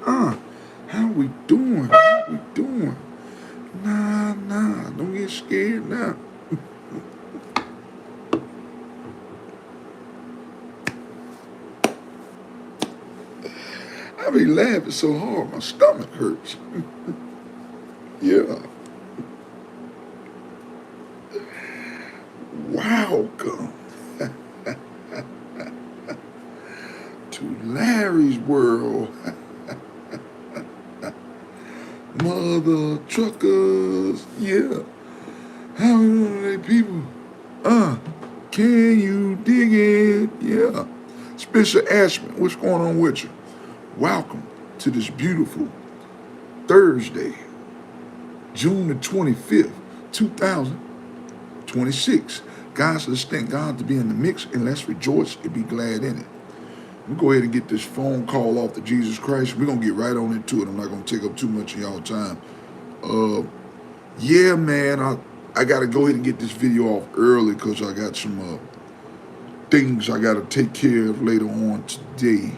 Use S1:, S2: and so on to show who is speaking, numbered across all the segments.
S1: How we doing? How we doing? Nah, don't get scared now. I be laughing so hard, my stomach hurts. Yeah. Welcome to Larry's World. Mother truckers, yeah. How many people? Uh, can you dig it? Yeah. Spencer Ashman, what's going on with you? Welcome to this beautiful Thursday, June the 25th, 2026. Guys, let's thank God to be in the mix and let's rejoice and be glad in it. We'll go ahead and get this phone call off to Jesus Christ. We're going to get right on into it. I'm not going to take up too much of y'all time. Yeah, man, I got to go ahead and get this video off early because I got some things I got to take care of later on today.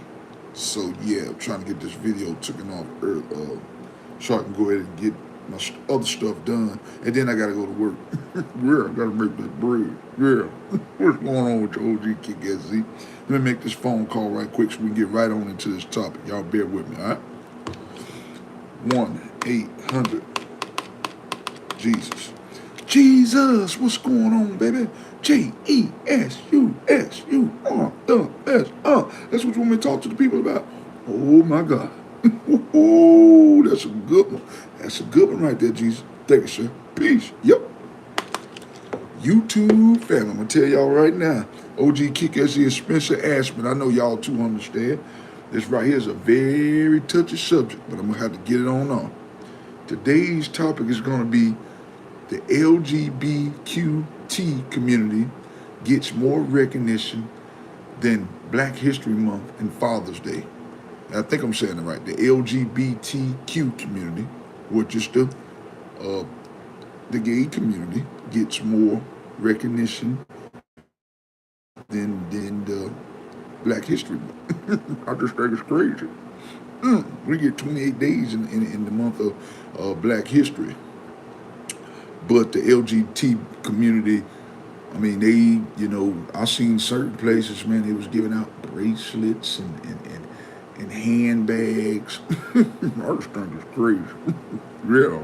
S1: So, yeah, I'm trying to get this video taken off early so I can go ahead and get my other stuff done. And then I got to go to work. Yeah, I got to make that bread. Yeah. What's going on with your OG Kick SZ? Let me make this phone call right quick so we can get right on into this topic. Y'all bear with me, all right? 1-800 Jesus. Jesus, what's going on, baby? Jesus. That's what you want me to talk to the people about? Oh, my God. Oh, that's a good one. That's a good one right there, Jesus. Thank you, sir. Peace. Yep. YouTube family, I'm going to tell y'all right now. OG Kick SZ is Spencer Ashman. I know y'all too understand. This right here is a very touchy subject, but I'm going to have to get it on. Today's topic is going to be the LGBTQ community gets more recognition than Black History Month and Father's Day. And I think I'm saying it right. The LGBTQ community, which is the gay community, gets more recognition than the Black History Month. I just think it's crazy. We get 28 days in the month of Black History. But the LGBT community, I mean, they, I seen certain places, man, they was giving out bracelets and handbags. I just think it's crazy. Yeah.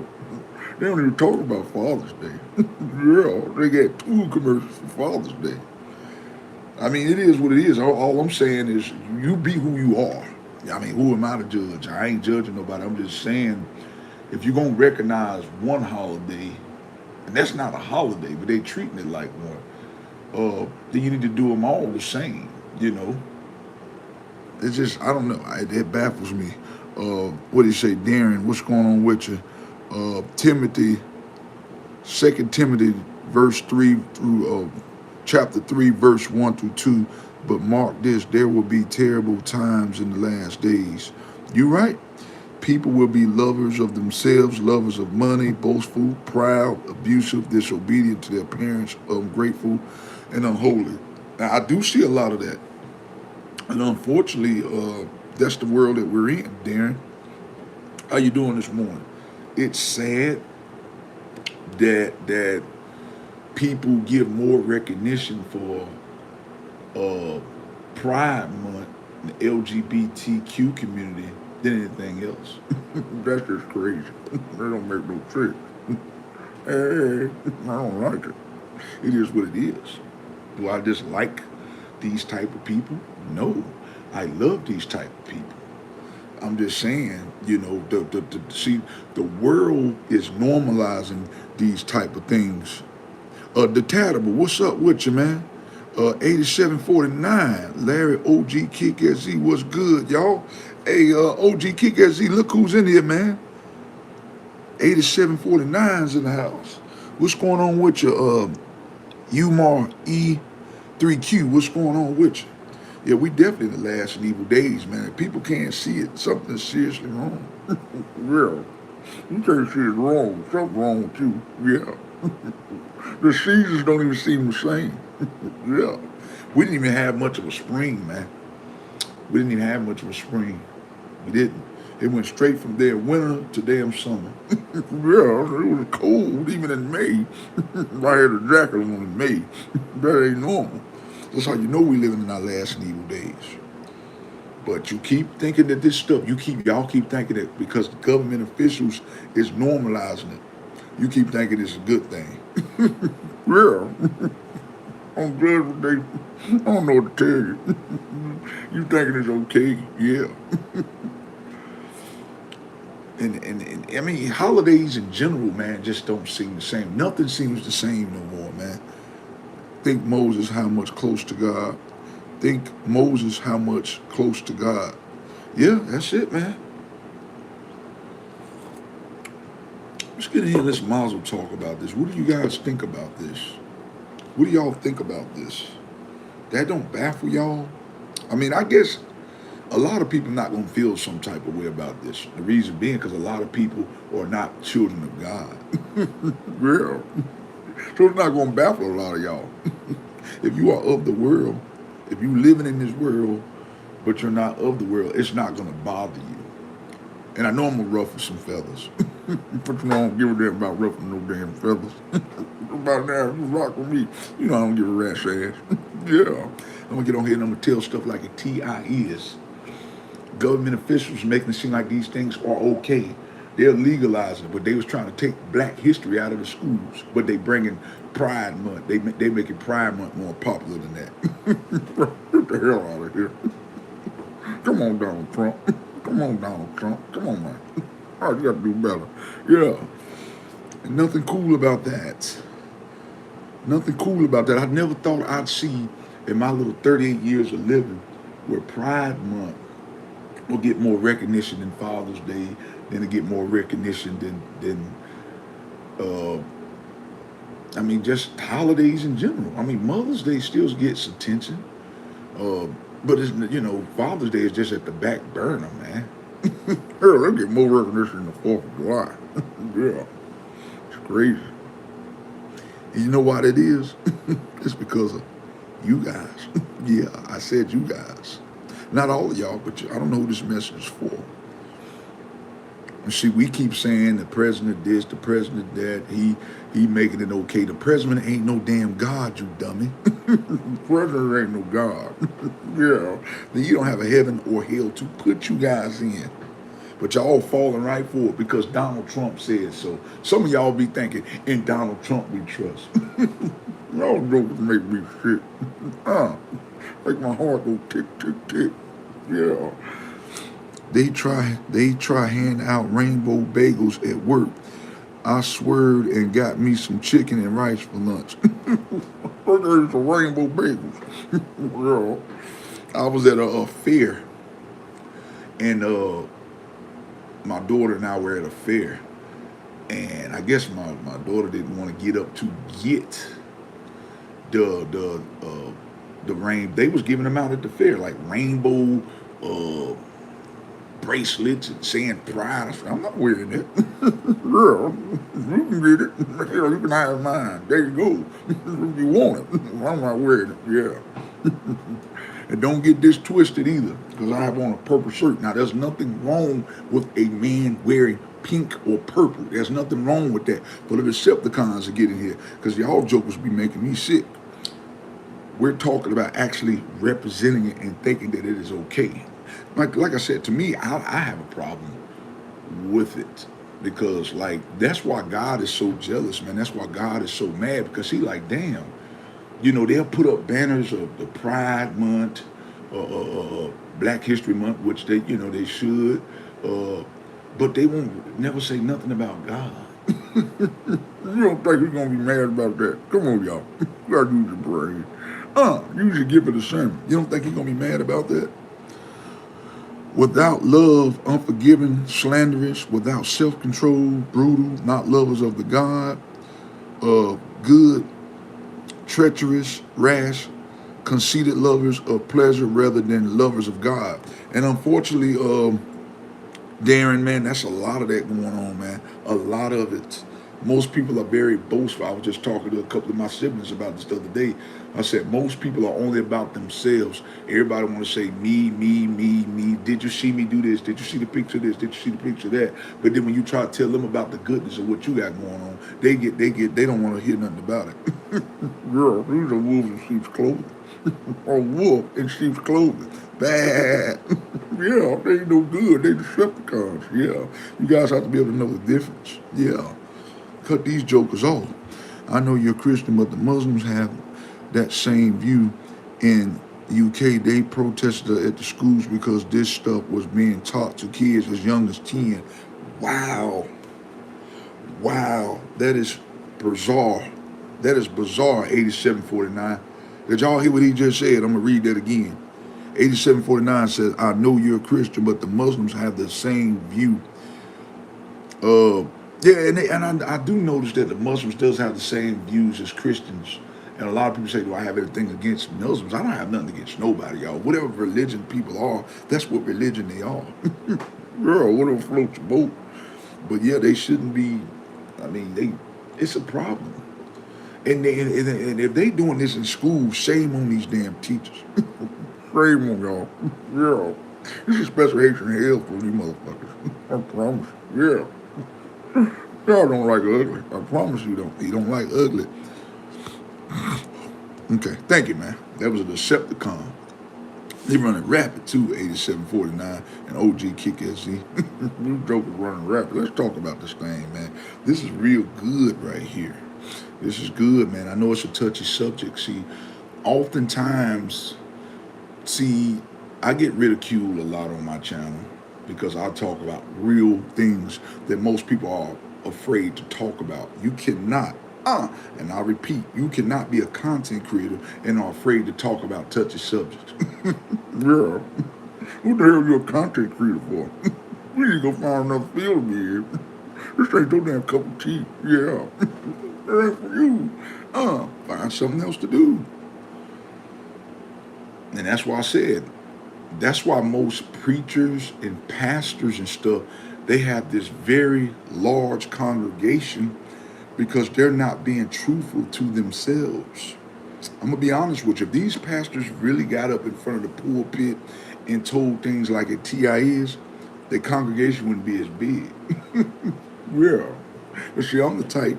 S1: They don't even talk about Father's Day. Yeah, they got 2 commercials for Father's Day. I mean, it is what it is. All I'm saying is you be who you are. I mean, who am I to judge? I ain't judging nobody. I'm just saying if you're going to recognize one holiday, and that's not a holiday, but they treating it like one, then you need to do them all the same, It's just, I don't know. It baffles me. What do you say, Darren? What's going on with you? Timothy, 2 Timothy, verse 3 through chapter 3, verse 1 through 2. But mark this, there will be terrible times in the last days. You right. People will be lovers of themselves, lovers of money, boastful, proud, abusive, disobedient to their parents, ungrateful, and unholy. Now, I do see a lot of that. And unfortunately, that's the world that we're in, Darren. How you doing this morning? It's sad that people give more recognition for Pride Month in the LGBTQ community than anything else. That's just crazy. That don't make no sense. Hey, I don't like it. It is what it is. Do I dislike these type of people? No. I love these type of people. I'm just saying, see, the world is normalizing these type of things. The Tatable, what's up with you, man? 8749, Larry OG Kick SZ, what's good, y'all? Hey, OG Kick SZ, look who's in here, man. 8749's in the house. What's going on with you? Umar E3Q, what's going on with you? Yeah, we definitely in the last and evil days, man. If people can't see it, something's seriously wrong. Yeah. You can't see it wrong. Something wrong with you. Yeah. The seasons don't even seem the same. Yeah. We didn't even have much of a spring, man. We didn't even have much of a spring. We didn't. It went straight from their winter to damn summer. Yeah, it was cold even in May. I had a jacket on in May. That ain't normal. That's how you know we living in our last and evil days. But you keep thinking that this stuff, y'all keep thinking that because the government officials is normalizing it, you keep thinking it's a good thing. Yeah, I'm glad what they, I don't know what to tell you. You thinking it's okay? Yeah. And I mean, holidays in general, man, just don't seem the same. Nothing seems the same no more, man. Think Moses how much close to God. Think Moses how much close to God. Yeah, that's it, man. Let's get in here. Let's Mazel talk about this. What do you guys think about this? What do y'all think about this? That don't baffle y'all? I mean, I guess a lot of people not gonna feel some type of way about this. The reason being because a lot of people are not children of God. Yeah. So it's not gonna baffle a lot of y'all. If you are of the world, if you living in this world, but you're not of the world, it's not gonna bother you. And I know I'm gonna ruffle some feathers. But you know, I don't give a damn about ruffling no damn feathers. About that, you rock with me. You know I don't give a rat's ass. Yeah. I'm gonna get on here and I'm gonna tell stuff like a TI is. Government officials making it seem like these things are okay. They're legalizing it, but they was trying to take black history out of the schools. But they bringing Pride Month. They making Pride Month more popular than that. Get the hell out of here. Come on, Donald Trump. Come on, Donald Trump. Come on, man. Oh, you got to do better. Yeah. And nothing cool about that. Nothing cool about that. I never thought I'd see in my little 38 years of living where Pride Month will get more recognition than Father's Day, then it get more recognition than I mean, just holidays in general. I mean, Mother's Day still gets attention, uh, but it's, Father's Day is just at the back burner, man. Hell, they get more recognition than the 4th of July. Yeah, it's crazy. And you know why that is? It's because of you guys. Yeah, I said you guys. Not all of y'all, but I don't know who this message is for. You see, we keep saying the president this, the president that, he making it okay. The president ain't no damn God, you dummy. The president ain't no God. Yeah. Then you don't have a heaven or hell to put you guys in. But y'all falling right for it because Donald Trump said so. Some of y'all be thinking, in Donald Trump we trust. Y'all don't make me sick. Make my heart go tick, tick, tick. Yeah. They try hand out rainbow bagels at work. I swerved and got me some chicken and rice for lunch. There's some rainbow bagels. Yeah. I was at a fair, and my daughter and I were at a fair, and I guess my daughter didn't want to get up to get the rain. They was giving them out at the fair like rainbow bracelets and saying pride. I said, I'm not wearing it. Girl, you can get it. Hell, you can have mine. There you go. If you want it. I'm not wearing it. Yeah. And don't get this twisted either, because I have on a purple shirt. Now, there's nothing wrong with a man wearing pink or purple. There's nothing wrong with that. For the Decepticons to get in here, because y'all jokers be making me sick. We're talking about actually representing it and thinking that it is okay. Like I said, to me, I have a problem with it. Because, that's why God is so jealous, man. That's why God is so mad, because he like, damn. They'll put up banners of the Pride Month, Black History Month, which they should, but they won't never say nothing about God. You don't think he's gonna be mad about that? Come on, y'all. You gotta use your brain. Use your gift of discernment. You don't think he's gonna be mad about that? Without love, unforgiving, slanderous, without self-control, brutal, not lovers of the God, good, treacherous, rash, conceited lovers of pleasure rather than lovers of God. And unfortunately, Darren, man, that's a lot of that going on, man. A lot of it. Most people are very boastful. I was just talking to a couple of my siblings about this the other day. I said most people are only about themselves. Everybody want to say me, me, me, me. Did you see me do this? Did you see the picture of this? Did you see the picture of that? But then when you try to tell them about the goodness of what you got going on, they don't want to hear nothing about it. Girl, these are wolves in sheep's clothing. Or wolf in sheep's clothing. Bad. Yeah, they ain't no good. They Decepticons. Yeah. You guys have to be able to know the difference. Yeah. Cut these jokers off. I know you're a Christian, but the Muslims have that same view. In UK, they protested at the schools because this stuff was being taught to kids as young as 10. Wow. Wow. That is bizarre. That is bizarre, 8749. Did y'all hear what he just said? I'm going to read that again. 8749 says, I know you're a Christian, but the Muslims have the same view. Yeah, and I do notice that the Muslims does have the same views as Christians. And a lot of people say, do I have anything against Muslims? I don't have nothing against nobody, y'all. Whatever religion people are, that's what religion they are. Girl, whatever floats your boat. But yeah, they shouldn't be, I mean, it's a problem. And if they doing this in school, shame on these damn teachers. Shame on y'all. Yeah. This is special hatred in hell for these motherfuckers. I promise. Yeah. Y'all don't like ugly. I promise you don't. You don't like ugly. Okay, thank you, man. That was a Decepticon. They running rapid too, 8749 and OG Kick SZ. You jokers running rapid. Let's talk about this thing, man. This is real good right here. This is good, man. I know it's a touchy subject. Oftentimes, I get ridiculed a lot on my channel because I talk about real things that most people are afraid to talk about. You cannot, and I repeat, you cannot be a content creator and are afraid to talk about touchy subjects. Yeah. Who the hell are you a content creator for? We need to go find another field to be in. This ain't no damn cup of tea. Yeah. That ain't for you. Find something else to do. And that's why I said, that's why most preachers and pastors and stuff, they have this very large congregation because they're not being truthful to themselves. I'm going to be honest with you. If these pastors really got up in front of the pulpit and told things like a TI is, their congregation wouldn't be as big. Yeah. But see, I'm the type,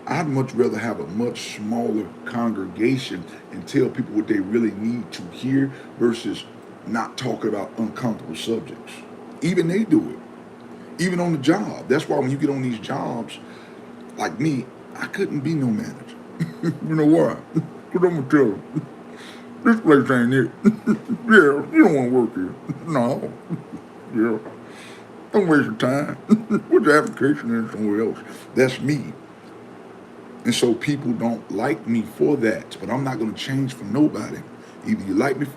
S1: I'd much rather have a much smaller congregation and tell people what they really need to hear versus not talking about uncomfortable subjects. Even they do it. Even on the job. That's why when you get on these jobs, like me, I couldn't be no manager. You know why? Because I'm going to tell them, this place ain't it. Yeah, you don't want to work here. No. Yeah. Don't waste your time. Put your application in somewhere else. That's me. And so people don't like me for that. But I'm not going to change for nobody. Either you like me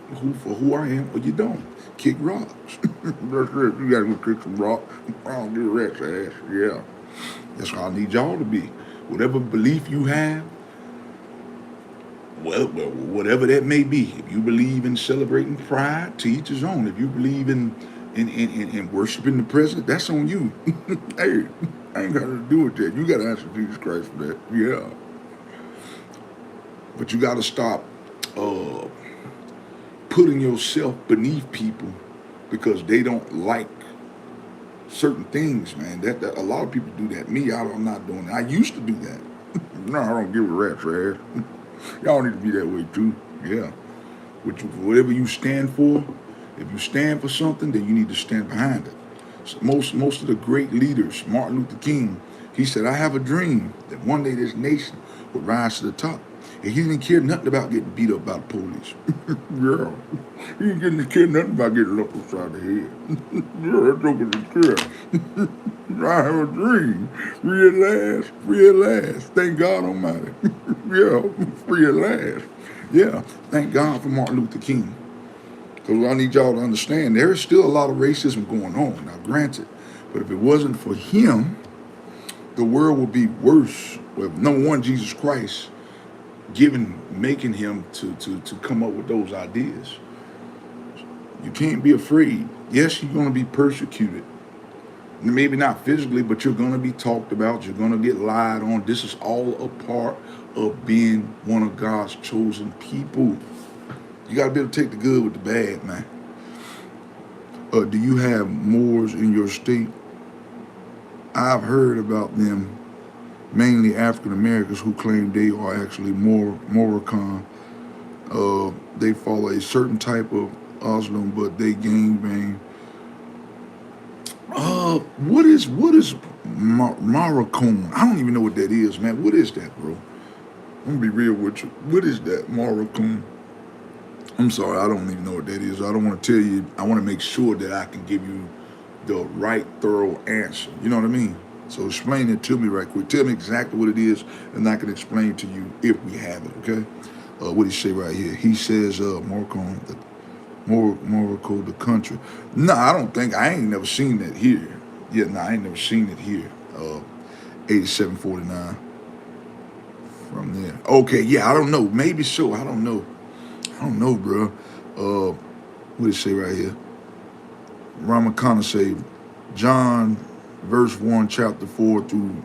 S1: for who I am or you don't. Kick rocks. That's it. You got to go kick some rocks. I don't give a rat's ass. Yeah. That's how I need y'all to be. Whatever belief you have, well, whatever that may be. If you believe in celebrating pride, to each his own. If you believe in worshiping the president, that's on you. Hey, I ain't got to do with that. You got to answer Jesus Christ for that. Yeah. But you got to stop putting yourself beneath people because they don't like certain things, man. That a lot of people do that. Me, I'm not doing that. I used to do that. No, I don't give a rat's ass. Y'all need to be that way too. Yeah. Whatever you stand for, if you stand for something, then you need to stand behind it. So most of the great leaders, Martin Luther King, he said, I have a dream that one day this nation would rise to the top. And he didn't care nothing about getting beat up by the police. Yeah. He didn't care nothing about getting looked upside the head. Yeah, that's not gonna care. I have a dream. Free at last. Free at last. Thank God Almighty. Yeah, free at last. Yeah, thank God for Martin Luther King. Because I need y'all to understand, there is still a lot of racism going on. Now, granted, but if it wasn't for him, the world would be worse. Well, number one, Jesus Christ making him to come up with those ideas. You can't be afraid. Yes, you're going to be persecuted. Maybe not physically, but you're going to be talked about. You're going to get lied on. This is all a part of being one of God's chosen people. You got to be able to take the good with the bad, man. Do you have Moors in your state? I've heard about them, mainly African Americans who claim they are actually Moroccan. They follow a certain type of Muslim, but they gangbang. What is Moroccan? I don't even know what that is, man. What is that, bro? I'm gonna be real with you. What is that, Moroccan? I'm sorry, I don't even know what that is. I don't want to tell you. I want to make sure that I can give you the right, thorough answer. You know what I mean? So explain it to me right quick. Tell me exactly what it is, and I can explain to you if we have it. Okay? What he say right here? He says, Moroccan, Morocco, the country. No, I don't think. I ain't never seen that here. Yeah, no, I ain't never seen it here. 8749 from there. Okay, yeah, I don't know. Maybe so. I don't know. I don't know, bro. What did it say right here? Ramakana say, John, verse 1, chapter 4 through,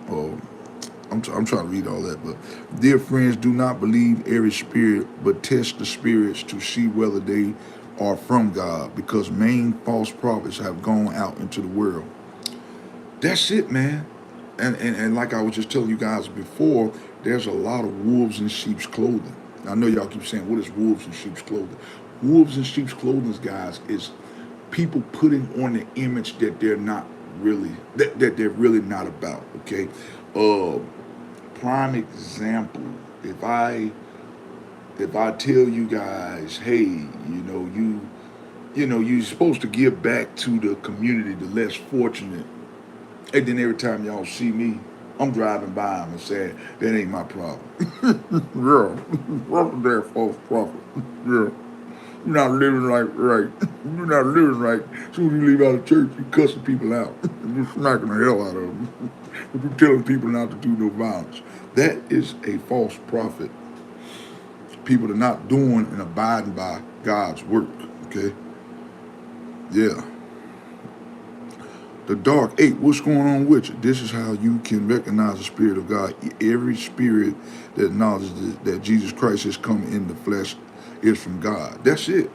S1: uh, I'm trying to read all that, but dear friends, do not believe every spirit, but test the spirits to see whether they are from God, because many false prophets have gone out into the world. That's it, man. And like I was just telling you guys before, there's a lot of wolves in sheep's clothing. I know y'all keep saying, what is wolves in sheep's clothing? Wolves in sheep's clothing, guys, is people putting on the image that they're not really, that they're really not about, okay? Prime example, if I tell you guys, hey, you're supposed to give back to the community, the less fortunate, and then every time y'all see me, I'm driving by them and saying, that ain't my problem. Yeah, what's that false prophet? Yeah. You're not living right. You're not living right. As soon as you leave out of church, you cussing people out. You're smacking the hell out of them. You're telling people not to do no violence. That is a false prophet. People are not doing and abiding by God's work. Okay? Yeah. The dark 8, what's going on with you? This is how you can recognize the Spirit of God. Every spirit that acknowledges that Jesus Christ has come in the flesh is from God. That's it.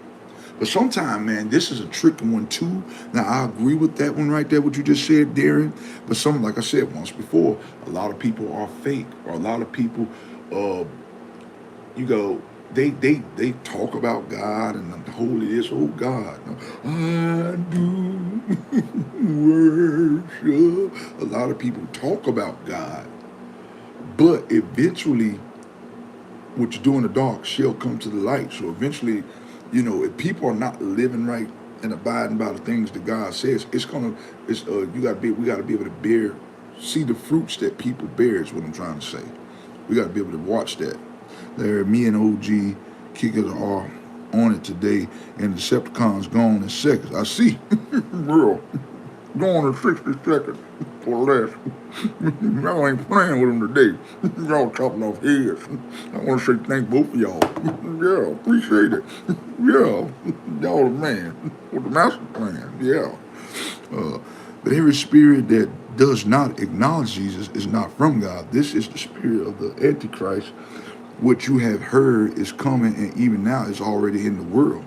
S1: But sometimes, man, this is a tricky one too. Now, I agree with that one right there, what you just said, Darren. But some, like I said once before, a lot of people are fake, or a lot of people, you go, they talk about God and the holy is, oh God, I do worship. A lot of people talk about God, but eventually, what you do in the dark shall come to the light. So eventually, if people are not living right and abiding by the things that God says, we got to be able to see the fruits that people bear. Is what I'm trying to say. We got to be able to watch that. There, me and OG Kickers are on it today, and Decepticons gone in seconds. I see, real, gone in 60 seconds or less. Y'all ain't playing with them today. Y'all chopping off heads. I want to say thank both of y'all. Yeah, appreciate it. Yeah, y'all the man with the master plan. Yeah. But every spirit that does not acknowledge Jesus is not from God. This is the spirit of the Antichrist. What you have heard is coming, and even now is already in the world.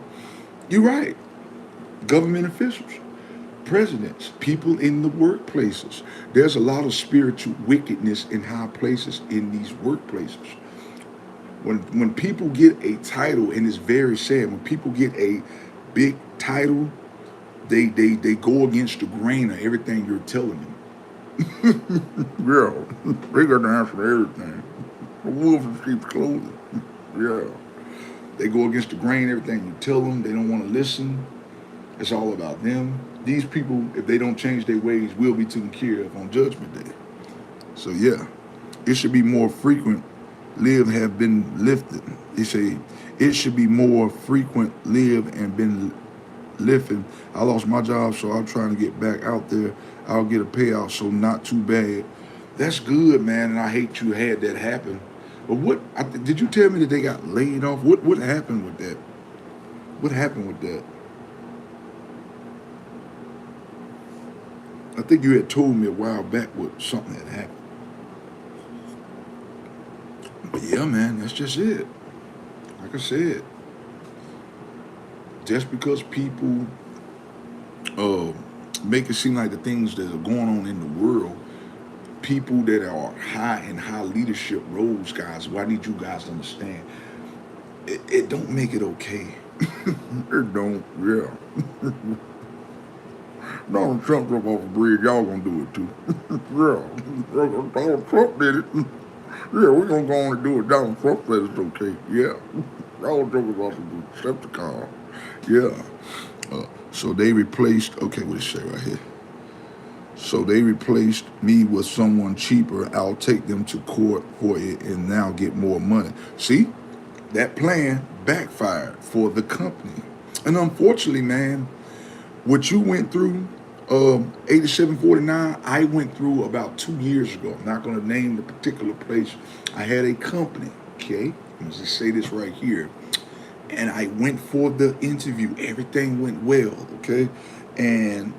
S1: You're right. Government officials, presidents, people in the workplaces. There's a lot of spiritual wickedness in high places in these workplaces. When people get a title, and it's very sad, when people get a big title, they go against the grain of everything you're telling them. Yeah, they got the answer to everything. The wolves in sheep's clothing. Yeah. They go against the grain, everything you tell them. They don't want to listen. It's all about them. These people, if they don't change their ways, will be taken care of on Judgment Day. So yeah, it should be more frequent. Live have been lifted. They say it should be more frequent. Live and been lifted. I lost my job, so I'm trying to get back out there. I'll get a payout, so not too bad. That's good, man, and I hate you had that happen. But did you tell me that they got laid off? What happened with that? What happened with that? I think you had told me a while back what something had happened. But yeah, man, that's just it. Like I said, just because people uh, make it seem like the things that are going on in the world, people that are high in high leadership roles, guys, what I need you guys to understand, it don't make it okay. It don't, yeah. Donald Trump drove off a bridge, y'all gonna do it too. Yeah, Donald Trump did it. Yeah, we're gonna go on and do it. Donald Trump said it's okay. Yeah. Donald Trump was also a Decepticon. Yeah. So they replaced, okay, what it say right here? So they replaced me with someone cheaper. I'll take them to court for it and now get more money. See, that plan backfired for the company. And unfortunately, man, what you went through, 8749, I went through about 2 years ago. I'm not going to name the particular place. I had a company, okay? I'm going to say this right here. And I went for the interview. Everything went well, okay? And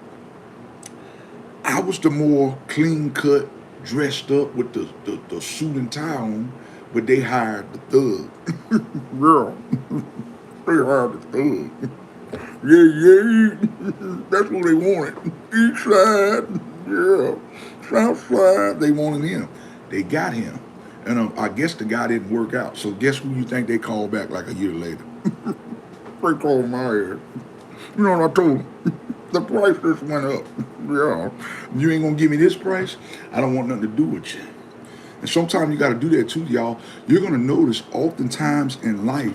S1: I was the more clean cut, dressed up with the suit and tie on, but they hired the thug. Girl, they hired the thug. Yeah, that's what they wanted. East side, yeah, south side, they wanted him. They got him. And I guess the guy didn't work out. So guess who you think they called back like a year later? They called my ass. You know what I told them? The price just went up. Yeah. You ain't gonna give me this price? I don't want nothing to do with you. And sometimes you gotta do that too, y'all. You're gonna notice oftentimes in life,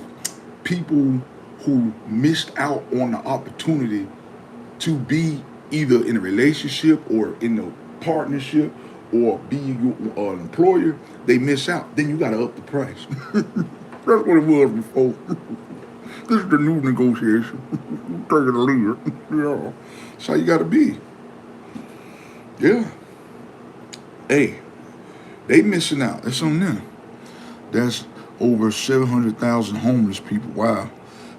S1: people who missed out on the opportunity to be either in a relationship or in a partnership or be an employer, they miss out. Then you gotta up the price. That's what it was before. This is the new negotiation. Take it or leave it. Yeah. That's how you gotta be. Yeah. Hey, they missing out. That's on them. That's over 700,000 homeless people. Wow.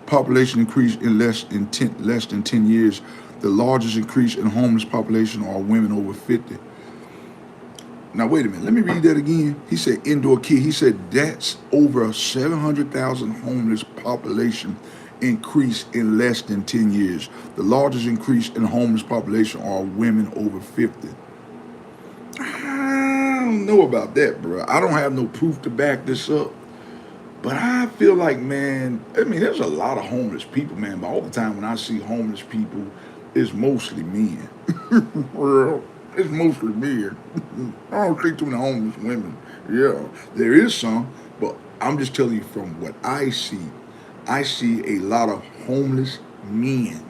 S1: Population increase in less than 10 years. The largest increase in homeless population are women over 50. Now wait a minute. Let me read that again. He said indoor kid. He said that's over 700,000 homeless population increase in less than 10 years. The largest increase in homeless population are women over 50. I don't know about that, bro. I don't have no proof to back this up. But I feel like, man, I mean, there's a lot of homeless people, man. But all the time when I see homeless people, it's mostly men. Well, it's mostly men. I don't see too many homeless women. Yeah, there is some, but I'm just telling you from what I see. I see a lot of homeless men.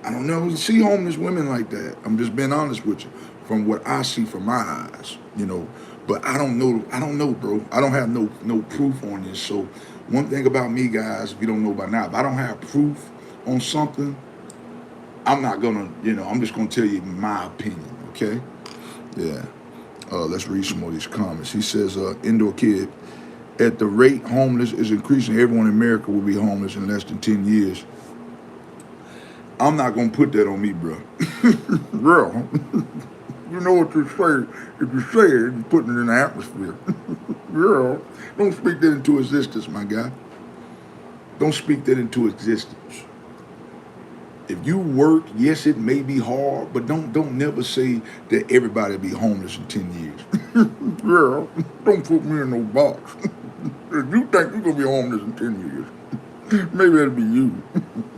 S1: I don't never see homeless women like that. I'm just being honest with you. From what I see from my eyes, you know. But I don't know. I don't know, bro. I don't have no proof on this. So one thing about me, guys, if you don't know by now, if I don't have proof on something, I'm not gonna, I'm just gonna tell you my opinion. Okay? Yeah. Let's read some more of these comments. He says, indoor kid, at the rate homeless is increasing, everyone in America will be homeless in less than 10 years. I'm not gonna put that on me, bro. Bro, you know what you say. If you say it, you're putting it in the atmosphere. Girl, don't speak that into existence, my guy. Don't speak that into existence. If you work, yes, it may be hard, but don't never say that everybody be homeless in 10 years. Girl, don't put me in no box. If you think you're gonna be homeless in 10 years, maybe that'll be you.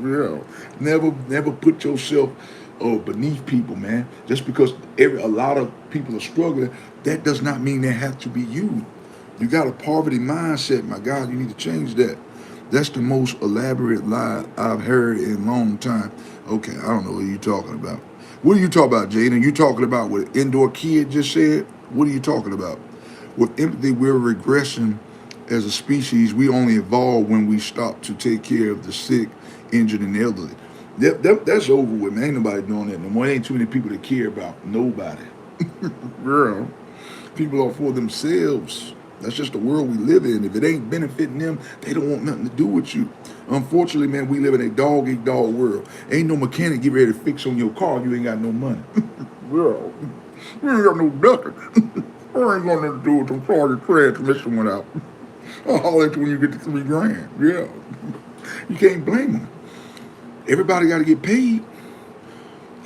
S1: Yeah. Never put yourself beneath people, man. Just because a lot of people are struggling, that does not mean they have to be you. You got a poverty mindset, my God. You need to change that. That's the most elaborate lie I've heard in a long time. Okay, I don't know what you're talking about. What are you talking about, Jaden? You talking about what indoor kid just said? What are you talking about? With empathy, we're regressing as a species. We only evolve when we stop to take care of the sick, injured, and elderly. That's over with, man. Ain't nobody doing that no more. There ain't too many people that care about nobody. Girl, people are for themselves. That's just the world we live in. If it ain't benefiting them, they don't want nothing to do with you. Unfortunately, man, we live in a dog-eat-dog world. Ain't no mechanic get ready to fix on your car. You ain't got no money. Yeah. We ain't got no ducats. I ain't gonna do it. I'm sorry, the transmission went out. I'll holler at you when you get to $3 grand. Yeah. You can't blame them. Everybody got to get paid.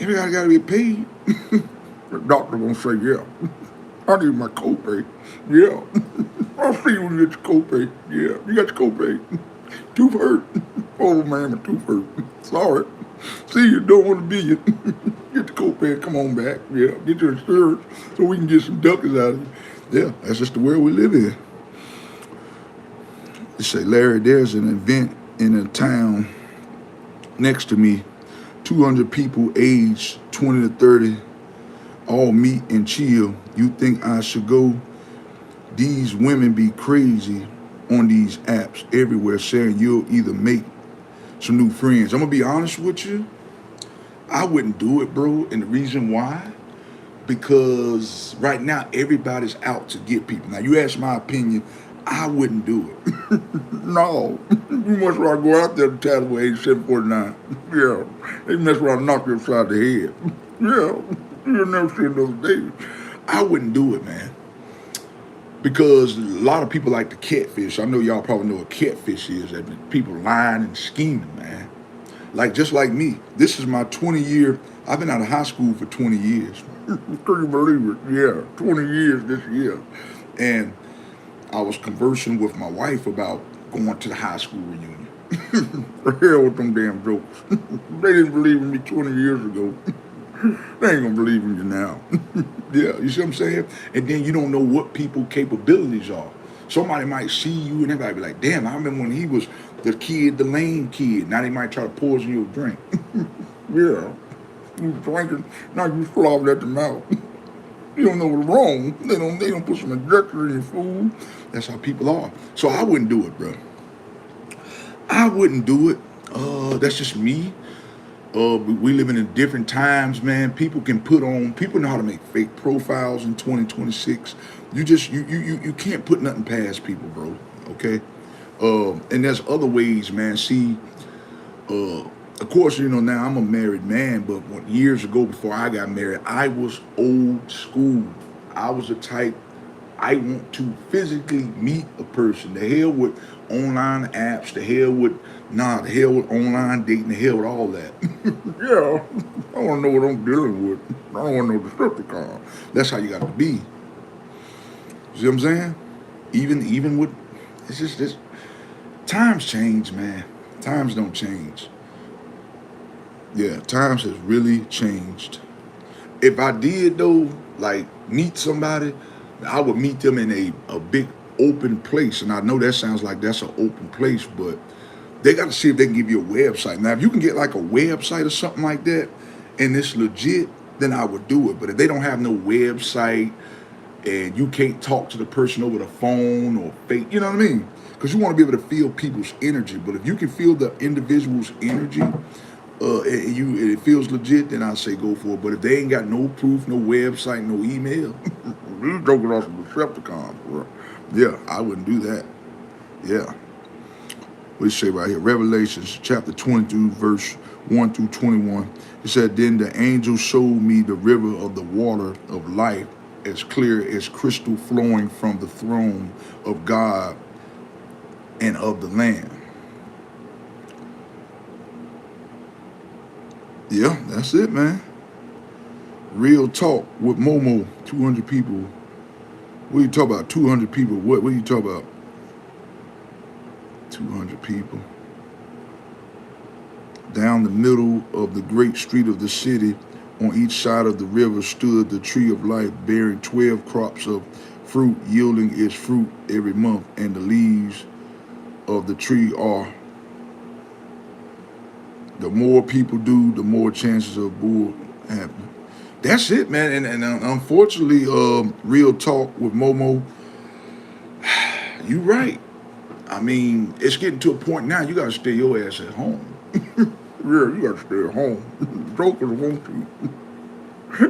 S1: Everybody got to get paid. The doctor gonna say, yeah. I need my copay. Yeah. I'll see you when you get your copay. Yeah. You got your copay. Tooth hurt. Oh man, my tooth hurt. Sorry. See, you don't want to be you. Get the copay and come on back. Yeah. Get your insurance so we can get some duckers out of you. Yeah. That's just the world we live in. They say, Larry, there's an event in a town next to me. 200 people aged 20 to 30 all meet and chill. You think I should go? These women be crazy on these apps everywhere saying you'll either make some new friends. I'm gonna be honest with you. I wouldn't do it, bro. And the reason why, because right now everybody's out to get people. Now you ask my opinion, I wouldn't do it. No, you must rather go out there to tattle age 749. Yeah, they mess around and knock you upside the head. Yeah, you'll never see another day. I wouldn't do it, man. Because a lot of people like to catfish. I know y'all probably know what catfish is. That people lying and scheming, man. Like just like me. This is my 20-year. I've been out of high school for 20 years. Can you believe it? Yeah, 20 years this year. And I was conversing with my wife about going to the high school reunion. The hell with them damn jokes. They didn't believe in me 20 years ago. They ain't gonna believe in you now. Yeah, you see what I'm saying? And then you don't know what people's capabilities are. Somebody might see you and everybody be like, damn, I remember when he was the kid, the lame kid. Now they might try to poison your drink. Yeah. You drinking, now you slobbing at the mouth. You don't know what's wrong. They don't put some injections in your food. That's how people are. So I wouldn't do it, bro. I wouldn't do it. That's just me. We living in different times, man. People know how to make fake profiles in 2026. You can't put nothing past people, bro. Okay. And there's other ways, man. See, of course, now I'm a married man, but years ago before I got married, I was old school. I was the type, I want to physically meet a person. The hell with online apps, the hell with online dating, the hell with all that. Yeah, I want to know what I'm dealing with. I don't want to know the Decepticon. That's how you got to be. See what I'm saying? Even with, it's just this, times change, man. Times don't change. Yeah, times has really changed. If I did though, like meet somebody, I would meet them in a big open place. And I know that sounds like that's an open place, but they got to see if they can give you a website. Now, if you can get like a website or something like that, and it's legit, then I would do it. But if they don't have no website and you can't talk to the person over the phone or fake, you know what I mean? Because you want to be able to feel people's energy. But if you can feel the individual's energy, and it feels legit, then I say go for it. But if they ain't got no proof, no website, no email, you're joking off some Decepticons, bro. Yeah, I wouldn't do that. Yeah. What it say right here? Revelations chapter 22, verse 1 through 21. It said, then the angel showed me the river of the water of life, as clear as crystal, flowing from the throne of God and of the Lamb. Yeah, that's it, man. Real talk with Momo. 200 people. What are you talking about? 200 people. What are you talking about? 200 people. Down the middle of the great street of the city, on each side of the river, stood the tree of life, bearing 12 crops of fruit, yielding its fruit every month. And the leaves of the tree are, the more people do, the more chances of bull happen. That's it, man. And unfortunately, real talk with Momo, you right. I mean, it's getting to a point now, you got to stay your ass at home. Yeah, you got to stay at home. Jokers want you.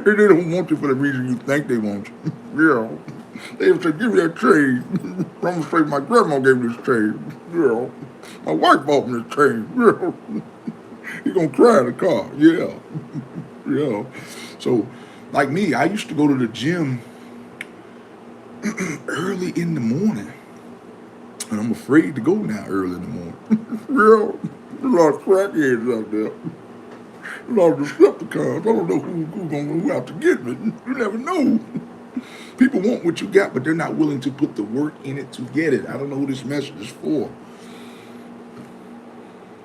S1: They don't want you for the reason you think they want you. Yeah. They say, give me that chain. I'm going to say my grandma gave me this chain. Yeah. My wife bought me this chain. Yeah. He going to cry in the car. Yeah. Yeah. So Like me, I used to go to the gym early in the morning. And I'm afraid to go now early in the morning. Real, there's a lot of crackheads out there. A lot of Decepticons. I don't know who out to get me. You never know. People want what you got, but they're not willing to put the work in it to get it. I don't know who this message is for.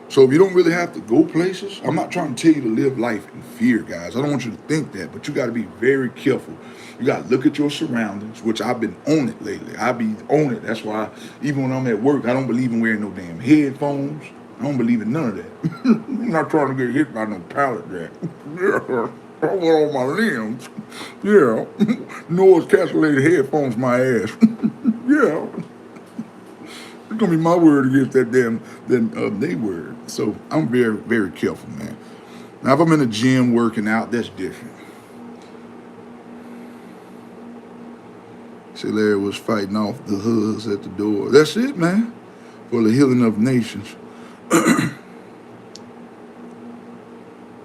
S1: So if you don't really have to go places, I'm not trying to tell you to live life in fear, guys. I don't want you to think that, but you got to be very careful. You got to look at your surroundings, which I've been on it lately. I be on it. That's why even when I'm at work, I don't believe in wearing no damn headphones. I don't believe in none of that. I'm not trying to get hit by no pallet jack. Yeah, I want all my limbs. Yeah, noise cancelated headphones, my ass. Yeah. It's gonna be my word against that damn they word. So I'm very, very careful, man. Now if I'm in the gym working out, that's different. See, Larry was fighting off the hoods at the door. That's it, man. For the healing of nations.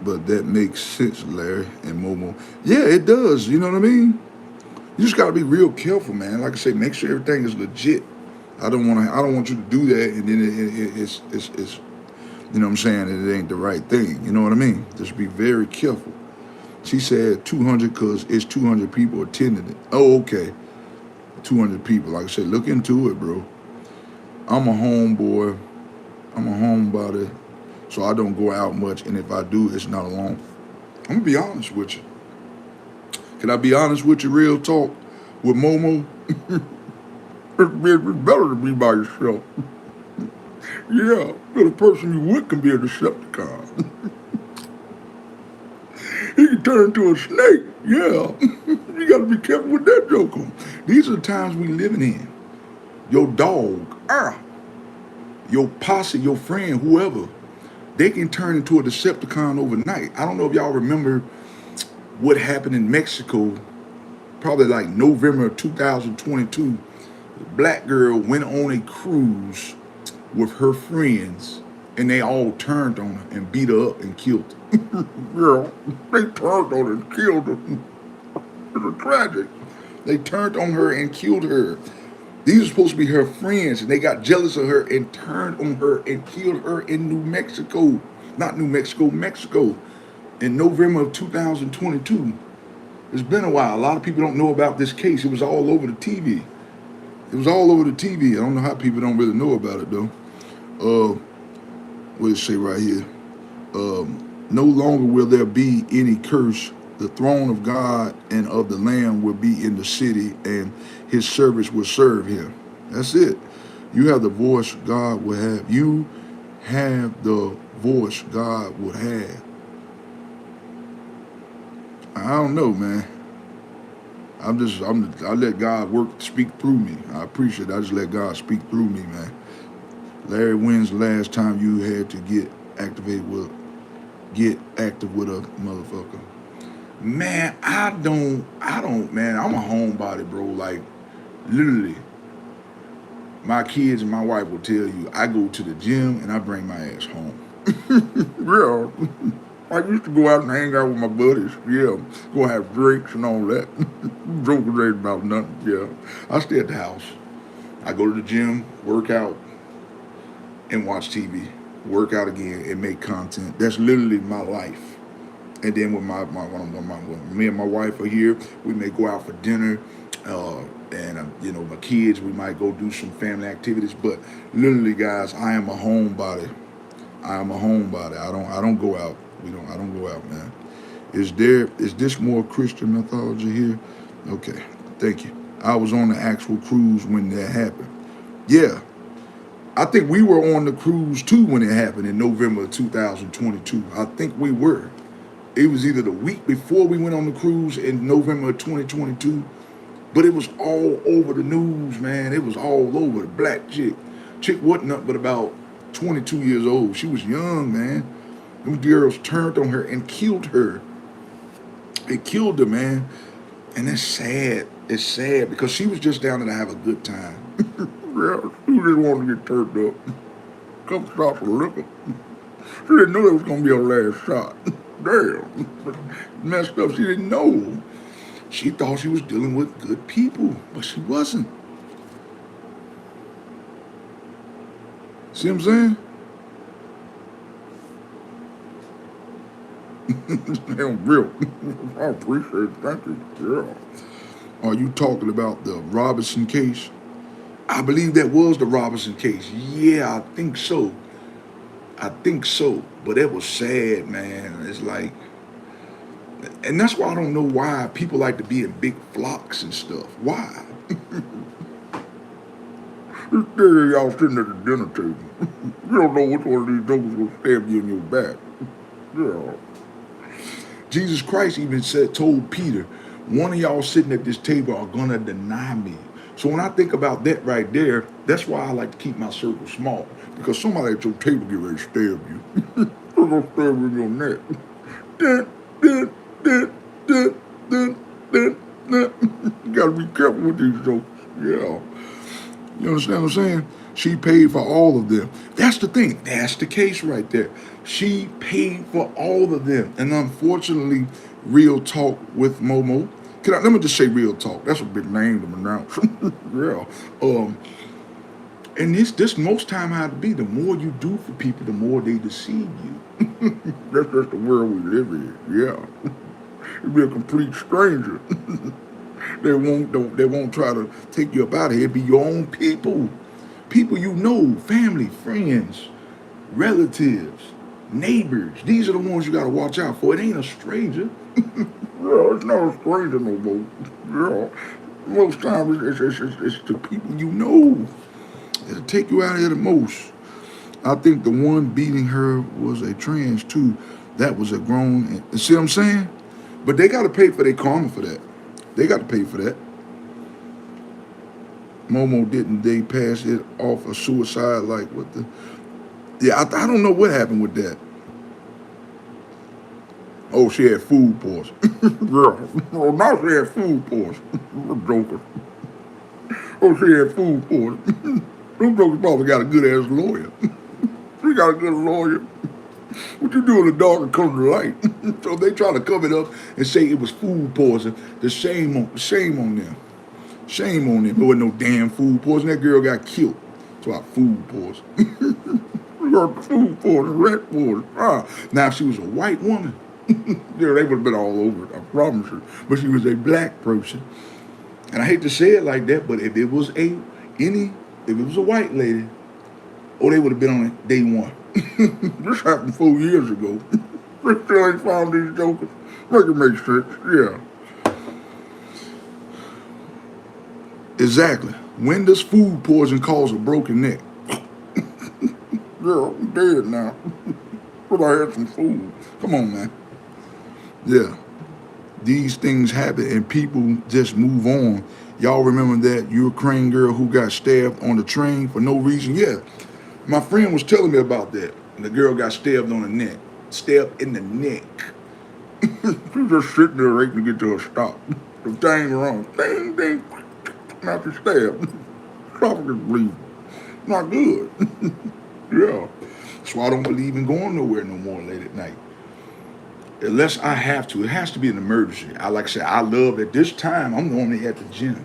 S1: But that makes sense, Larry and Momo. Yeah, it does. You know what I mean? You just gotta be real careful, man. Like I say, make sure everything is legit. I don't want you to do that, and then it's you know what I'm saying, it ain't the right thing. You know what I mean? Just be very careful. She said 200 because it's 200 people attending it. Oh, okay. 200 people. Like I said, look into it, bro. I'm a homeboy. I'm a homebody. So I don't go out much, and if I do, it's not alone. I'm going to be honest with you. Can I be honest with you, real talk? With Momo? It's better to be by yourself. Yeah, but the person you with can be a Decepticon. He can turn into a snake. Yeah. You got to be careful with that joker. These are the times we living in. Your dog, your posse, your friend, whoever, they can turn into a Decepticon overnight. I don't know if y'all remember what happened in Mexico, probably like November of 2022. The black girl went on a cruise with her friends, and they all turned on her and beat her up and killed her. Yeah, they turned on her and killed her. It was tragic. They turned on her and killed her. These are supposed to be her friends, and they got jealous of her and turned on her and killed her in New Mexico. Not New Mexico, Mexico. In November of 2022. It's been a while. A lot of people don't know about this case. It was all over the TV. It was all over the TV. I don't know how people don't really know about it, though. What does it say right here? No longer will there be any curse. The throne of God and of the Lamb will be in the city, and his servants will serve him. That's it. You have the voice God will have. You have the voice God would have. I don't know, man. I let God speak through me. I appreciate it. I just let God speak through me, man. Larry, when's the last time you had to get active with a motherfucker? Man, I don't, man. I'm a homebody, bro. Like, literally, my kids and my wife will tell you, I go to the gym and I bring my ass home. Yeah. I used to go out and hang out with my buddies. Yeah. Go have drinks and all that. Joking ain't about nothing. Yeah. I stay at the house. I go to the gym, work out, and watch TV. Work out again and make content. That's literally my life. And then when when me and my wife are here, we may go out for dinner, and you know, my kids, we might go do some family activities. But literally, guys, I am a homebody. I am a homebody. I don't go out. I don't go out, man. Is this more Christian mythology here? Okay, thank you. I was on the actual cruise when that happened. Yeah, I think we were on the cruise too when it happened in November of 2022. I think we were. It was either the week before we went on the cruise in November of 2022, but it was all over the news, man. It was all over. The black chick wasn't up but about 22 years old. She was young, man. Those girls turned on her and killed her. They killed her, man. And that's sad. It's sad because she was just down there to have a good time. Yeah, she just wanted to get turned up. Couple shots of liquor. She didn't know that was going to be her last shot. Damn. Messed up. She didn't know. She thought she was dealing with good people, but she wasn't. See what I'm saying? Damn real. I appreciate it. Thank you. Yeah. Are you talking about the Robinson case? I believe that was the Robinson case. Yeah, I think so. I think so. But it was sad, man. It's like, and that's why I don't know why people like to be in big flocks and stuff. Why? There y'all sitting at the dinner table. You don't know which one of these jokers will stab you in your back. Yeah. Jesus Christ even told Peter, one of y'all sitting at this table are gonna deny me. So when I think about that right there, that's why I like to keep my circle small. Because somebody at your table get ready to stab you. They're gonna stab you in your neck. Dun, dun, dun, dun, dun, dun, dun. You gotta be careful with these jokes. Yeah. You understand what I'm saying? She paid for all of them. That's the thing. That's the case right there. She paid for all of them. And unfortunately, real talk with Momo. Let me just say real talk. That's a big name to pronounce. Yeah. And this most time how to be. The more you do for people, the more they deceive you. That's just the world we live in. Yeah. You'll be a complete stranger. They won't try to take you up out of here. Be your own people. People you know, family, friends, relatives, neighbors. These are the ones you gotta watch out for. It ain't a stranger. Yeah, it's not a stranger no more. Yeah. Most times it's the people you know that'll take you out of here the most. I think the one beating her was a trans too. That was a grown. See what I'm saying? But they got to pay for their karma for that. They got to pay for that. Momo didn't they pass it off a suicide like what the? Yeah, I don't know what happened with that. Oh, she had food poisoning. Yeah. Oh, now she had food poisoning. Joker. Oh, she had food poisoning. Them jokers probably got a good ass lawyer. She got a good lawyer. What you do in the dark and come to the light? So they try to cover it up and say it was food poisoning. The shame on them. Shame on them. There wasn't no damn food poisoning. That girl got killed. It's about food poisoning. She got food poisoning, rat poisoning. Now if she was a white woman, yeah, they would have been all over it, I promise you. But she was a black person. And I hate to say it like that, but if it was a white lady, oh, they would have been on it day one. This happened 4 years ago. They still ain't found these jokers. Make it make sense, yeah. Exactly. When does food poison cause a broken neck? Yeah, I'm dead now. But I had some food. Come on, man. Yeah. These things happen and people just move on. Y'all remember that Ukraine girl who got stabbed on the train for no reason? Yeah. My friend was telling me about that. The girl got stabbed on the neck. Stabbed in the neck. She's just sitting there waiting to get to a stop. The thing wrong. Ding, ding. Not to stab. Esophagus bleeding. Not good. Yeah. That's why I don't believe in going nowhere no more late at night. Unless I have to. It has to be an emergency. Like I said, I love at this time, I'm normally at the gym.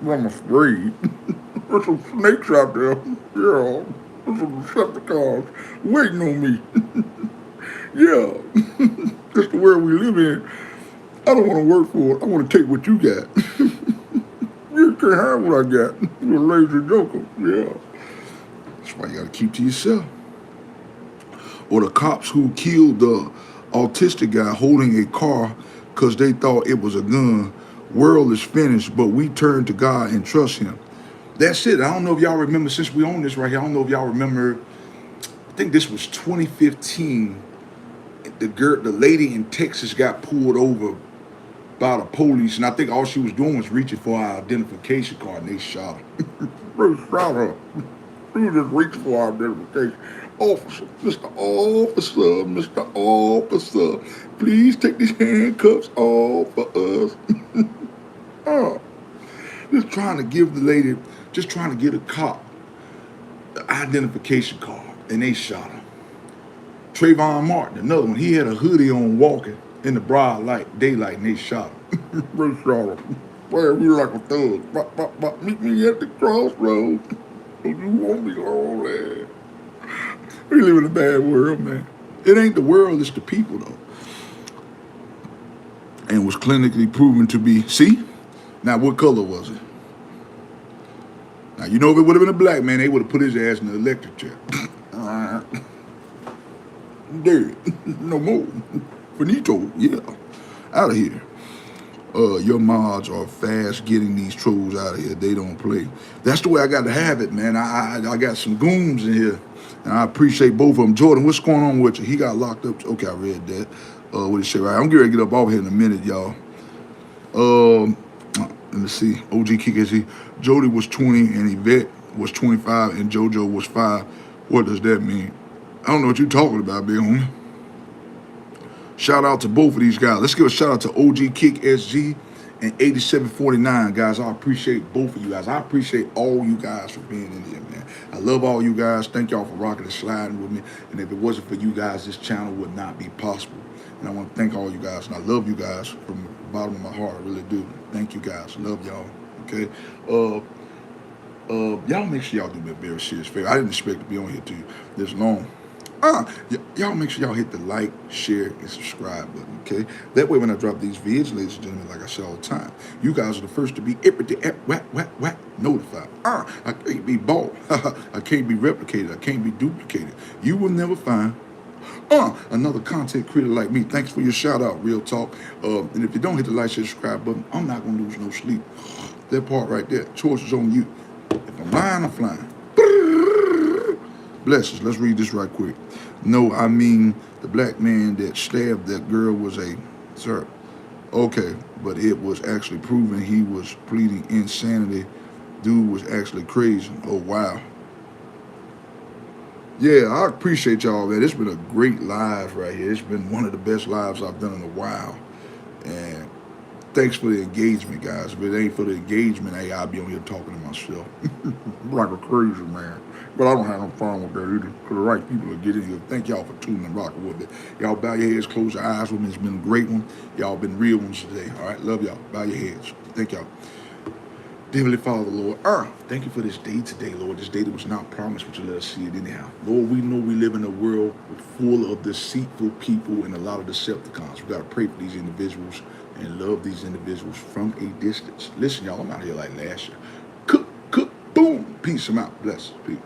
S1: I'm afraid. There's some snakes out there. Yeah. There's some Decepticons waiting on me. Yeah. That's the world we live in. I don't want to work for it. I want to take what you got. You can't have what I got. You're a lazy joker. Yeah. That's why you got to keep to yourself. Or the cops who killed the autistic guy holding a car because they thought it was a gun. World is finished, but we turn to God and trust him. That's it. I don't know if y'all remember, since we own this right here, I don't know if y'all remember, I think this was 2015. The lady in Texas got pulled over by the police, and I think all she was doing was reaching for our identification card, and they shot her. They shot her. She was just reaching for our identification. Officer, Mr. Officer, please take these handcuffs off for us. Just trying to give the lady, just trying to get a cop the identification card, and they shot him. Trayvon Martin, another one, he had a hoodie on walking in the broad light, daylight, and they shot him. Ray Charlotte. Boy, we were like a thug. Meet me at the crossroads. Don't you want me all there? We live in a bad world, man. It ain't the world, it's the people, though. And was clinically proven to be, see? Now, what color was it? Now, you know, if it would have been a black man, they would have put his ass in the electric chair. Dead. No more. Finito, yeah. Out of here. Your mods are fast getting these trolls out of here. They don't play. That's the way I got to have it, man. I got some goons in here, and I appreciate both of them. Jordan, what's going on with you? He got locked up. Okay, I read that. What he said, right? I'm getting ready to get up off here in a minute, y'all. Let me see. OG KKZ. Jody was 20 and Yvette was 25 and JoJo was 5. What does that mean? I don't know what you're talking about, big homie. Shout out to both of these guys. Let's give a shout out to OG Kick SG and 8749, guys. I appreciate both of you guys. I appreciate all you guys for being in here, man. I love all you guys. Thank y'all for rocking and sliding with me. And if it wasn't for you guys, this channel would not be possible. And I want to thank all you guys. And I love you guys from the bottom of my heart. I really do. Thank you guys. Love y'all. Okay. Y'all make sure y'all do me a very serious favor. I didn't expect to be on here too this long. Y'all make sure y'all hit the like, share, and subscribe button, okay? That way when I drop these vids, ladies and gentlemen, like I say all the time, you guys are the first to be notified. I can't be bought. I can't be replicated. I can't be duplicated. You will never find another content creator like me. Thanks for your shout out, Real Talk. And if you don't hit the like, share, subscribe button, I'm not gonna lose no sleep. That part right there, choice is on you. If I'm lying, I'm flying. Blessings. Let's read this right quick. No, I mean the black man that stabbed that girl was a sir. Okay, but it was actually proven he was pleading insanity. Dude was actually crazy. Oh wow. Yeah, I appreciate y'all, man. It's been a great live right here. It's been one of the best lives I've done in a while. And thanks for the engagement, guys. If it ain't for the engagement, hey, I'll be on here talking to myself. Like a crazy man. But I don't have no problem with that either. Because the right people will get in here. Thank y'all for tuning and rocking with it. Y'all bow your heads, close your eyes with me. It's been a great one. Y'all been real ones today. All right, love y'all. Bow your heads. Thank y'all. Heavenly Father, Lord, thank you for this day today, Lord. This day that was not promised, but you let us see it anyhow. Lord, we know we live in a world full of deceitful people and a lot of Decepticons. We got to pray for these individuals and love these individuals from a distance. Listen, y'all, I'm out here like last year. Cook, boom. Peace. I'm out. Bless. Peace.